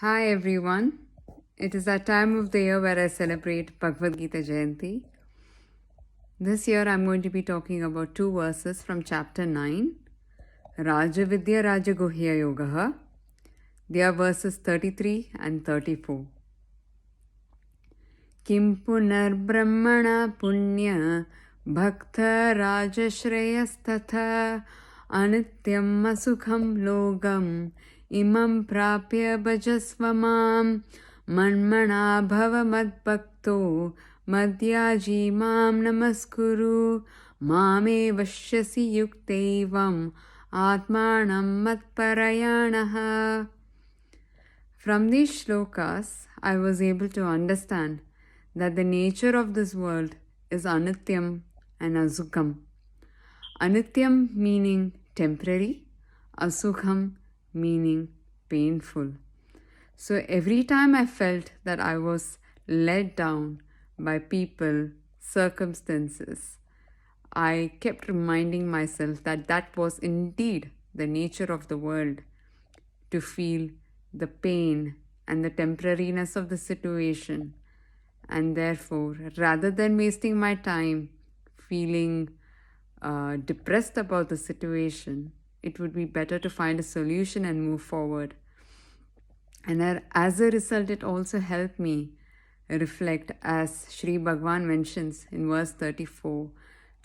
Hi everyone. It is that time of the year where I celebrate Bhagavad Gita Jayanthi. This year I'm going to be talking about two verses from chapter 9, Rajavidya Rajaguhya Yogaha. They are verses 33 and 34. Kim punar brahmana punya bhakta rajashreyasthatha anityam asukham logam imam prapya bhajasvamam manmana bhava madbhakto madhyaji mam namaskuru mame vashyasi yuktevam atmanam matparayanaha. From these shlokas, I was able to understand that the nature of this world is anityam and asukham. Anityam meaning temporary, asukham meaning painful. So every time I felt that I was let down by people, circumstances, I kept reminding myself that that was indeed the nature of the world, to feel the pain and the temporariness of the situation. And therefore, rather than wasting my time feeling depressed about the situation, it would be better to find a solution and move forward. And as a result, it also helped me reflect, as Sri Bhagwan mentions in verse 34,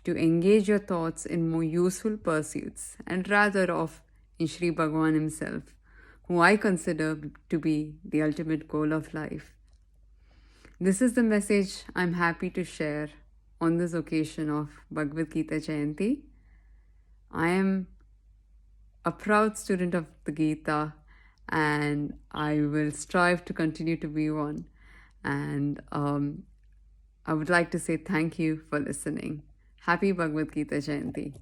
to engage your thoughts in more useful pursuits, and rather of in Sri Bhagwan himself, who I consider to be the ultimate goal of life. This is the message I'm happy to share on this occasion of Bhagavad Gita Jayanti. I am a proud student of the Gita, and I will strive to continue to be one. And I would like to say thank you for listening. Happy Bhagavad Gita Jayanti.